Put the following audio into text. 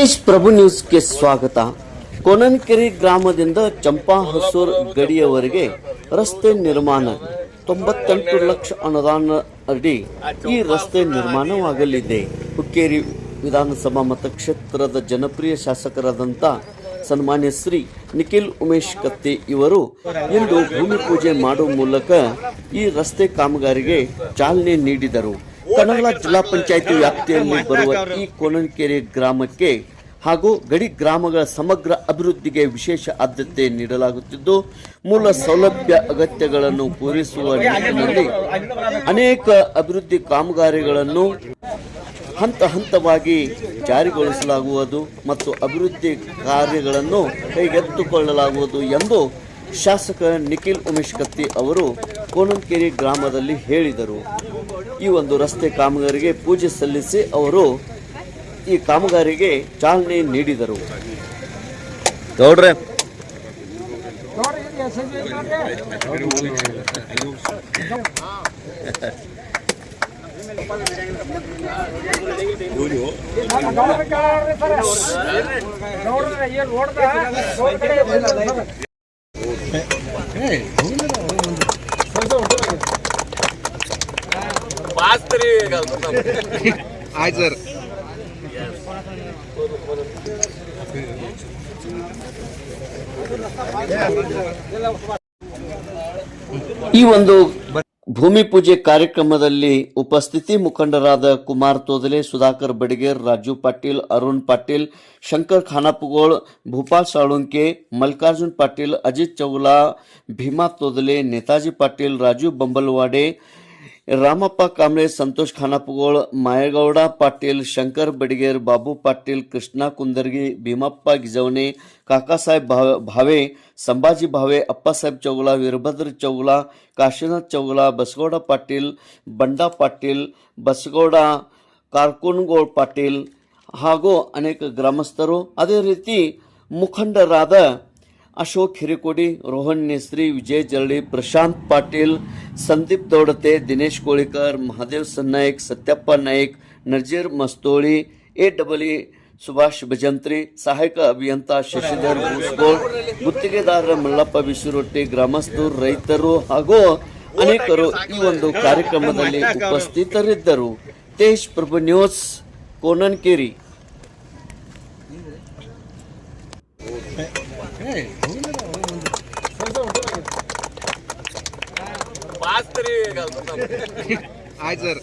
ತೇಜ್ ಪ್ರಭು ನ್ಯೂಸ್ಗೆ ಸ್ವಾಗತ. ಕೋನನಕೆರೆ ಗ್ರಾಮದಿಂದ ಚಂಪಾ ಹೊಸೂರು ಗಡಿಯವರೆಗೆ ರಸ್ತೆ ನಿರ್ಮಾಣ 98 ಲಕ್ಷ ಅನುದಾನ ಅಡಿ ಈ ರಸ್ತೆ ನಿರ್ಮಾಣವಾಗಲಿದೆ. ಹುಕ್ಕೇರಿ ವಿಧಾನಸಭಾ ಮತಕ್ಷೇತ್ರದ ಜನಪ್ರಿಯ ಶಾಸಕರಾದಂಥ ಸನ್ಮಾನ್ಯ ಶ್ರೀ ನಿಖಿಲ್ ಉಮೇಶ್ ಕತ್ತಿ ಇವರು ಇಂದು ಭೂಮಿ ಪೂಜೆ ಮಾಡುವ ಮೂಲಕ ಈ ರಸ್ತೆ ಕಾಮಗಾರಿಗೆ ಚಾಲನೆ ನೀಡಿದರು. ಕನಗಲ ಜಿಲ್ಲಾ ಪಂಚಾಯಿತಿ ವ್ಯಾಪ್ತಿಯಲ್ಲಿ ಬರುವ ಈ ಕೋನನಕೆರೆ ಗ್ರಾಮಕ್ಕೆ ಹಾಗೂ ಗಡಿ ಗ್ರಾಮಗಳ ಸಮಗ್ರ ಅಭಿವೃದ್ಧಿಗೆ ವಿಶೇಷ ಆದ್ಯತೆ ನೀಡಲಾಗುತ್ತಿದ್ದು, ಮೂಲ ಸೌಲಭ್ಯ ಅಗತ್ಯಗಳನ್ನು ಪೂರೈಸುವ ನಿಟ್ಟಿನಲ್ಲಿ ಅನೇಕ ಅಭಿವೃದ್ಧಿ ಕಾಮಗಾರಿಗಳನ್ನು ಹಂತ ಹಂತವಾಗಿ ಜಾರಿಗೊಳಿಸಲಾಗುವುದು ಮತ್ತು ಅಭಿವೃದ್ಧಿ ಕಾರ್ಯಗಳನ್ನು ಕೈಗೆತ್ತಿಕೊಳ್ಳಲಾಗುವುದು ಎಂದು ಶಾಸಕ ನಿಖಿಲ್ ಉಮೇಶ್ ಕತ್ತಿ ಅವರು ಕೋನನಕೆರೆ ಗ್ರಾಮದಲ್ಲಿ ಹೇಳಿದರು. ಈ ಒಂದು ರಸ್ತೆ ಕಾಮಗಾರಿಗೆ ಪೂಜೆ ಸಲ್ಲಿಸಿ ಅವರು ಈ ಕಾಮಗಾರಿಗೆ ಚಾಲನೆ ನೀಡಿದರು. ಗೌಡ್ರೆ ಆಯ್ತು ಸರ್. ಈ ಒಂದು ಭೂಮಿ ಪೂಜೆ ಕಾರ್ಯಕ್ರಮದಲ್ಲಿ ಉಪಸ್ಥಿತಿ ಮುಖಂಡರಾದ ಕುಮಾರ್ ತೋದಲೆ, ಸುಧಾಕರ್ ಬಡಿಗೇರ್, ರಾಜು ಪಾಟೀಲ್, ಅರುಣ್ ಪಾಟೀಲ್, ಶಂಕರ್ ಖಾನಾಪುಗೋಳ್, ಭೂಪಾಲ್ ಸಾಳುಂಕೆ, ಮಲ್ಲಿಕಾರ್ಜುನ್ ಪಾಟೀಲ್, ಅಜಿತ್ ಚೌಲಾ, ಭೀಮಾ ತೋದಲೆ, ನೇತಾಜಿ ಪಾಟೀಲ್, ರಾಜು ಬಂಬಲ್ವಾಡೆ, ರಾಮಪ್ಪ ಕಾಂಬ್ಳೆ, ಸಂತೋಷ್ ಖಾನಾಪುಗೋಳ್, ಮಾಯಗೌಡ ಪಾಟೀಲ್, ಶಂಕರ್ ಬಡಿಗೇರ್, ಬಾಬು ಪಾಟೀಲ್, ಕೃಷ್ಣ ಕುಂದರ್ಗಿ, ಭೀಮಪ್ಪ ಗಿಜವನೆ, ಕಾಕಾಸಾಹೇಬ್ ಭಾವೆ, ಸಂಭಾಜಿ ಭಾವೆ, ಅಪ್ಪಸಾಹೇಬ್ ಚೌಗಲ, ವೀರಭದ್ರ ಚೌಗಲ, ಕಾಶಿನಾಥ್ ಚೌಗಲ, ಬಸಗೌಡ ಪಾಟೀಲ್, ಬಂಡಾ ಪಾಟೀಲ್, ಬಸಗೌಡ ಕಾರ್ಕುನ್ಗೋಳ್ ಪಾಟೀಲ್ ಹಾಗೂ ಅನೇಕ ಗ್ರಾಮಸ್ಥರು, ಅದೇ ರೀತಿ ಮುಖಂಡರಾದ ಅಶೋಕ್ ಹಿರೇಕೋಡಿ, ರೋಹನ್ ನೇಸ್ರಿ, ವಿಜಯ್ ಜರಳಿ, ಪ್ರಶಾಂತ್ ಪಾಟೀಲ್, ಸಂದೀಪ್ ದೌಡತೆ, ದಿನೇಶ್ ಕೋಳಿಕರ್, ಮಹಾದೇವ್ ಸನ್ನಾಯಕ್, ಸತ್ಯಪ್ಪ ನಾಯ್ಕ್, ನಜೀರ್ ಮಸ್ತೋಳಿ, ಎ ಸುಭಾಷ್ ಭಜಂತ್ರಿ, ಸಹಾಯಕ ಅಭಿಯಂತ ಶಶಿಧರ್ ಭೂಸ್ಗೋಳ್, ಗುತ್ತಿಗೆದಾರರ ಮಲ್ಲಪ್ಪ ಬಿಸಿರೊಟ್ಟಿ, ಗ್ರಾಮಸ್ಥರು, ರೈತರು ಹಾಗೂ ಅನೇಕರು ಈ ಒಂದು ಕಾರ್ಯಕ್ರಮದಲ್ಲಿ ಉಪಸ್ಥಿತರಿದ್ದರು. ತೇಜ್ ಪ್ರಭು ನ್ಯೂಸ್, ಕೋನನಕೆರೆ. ಆಯ್ತು ಸರ್.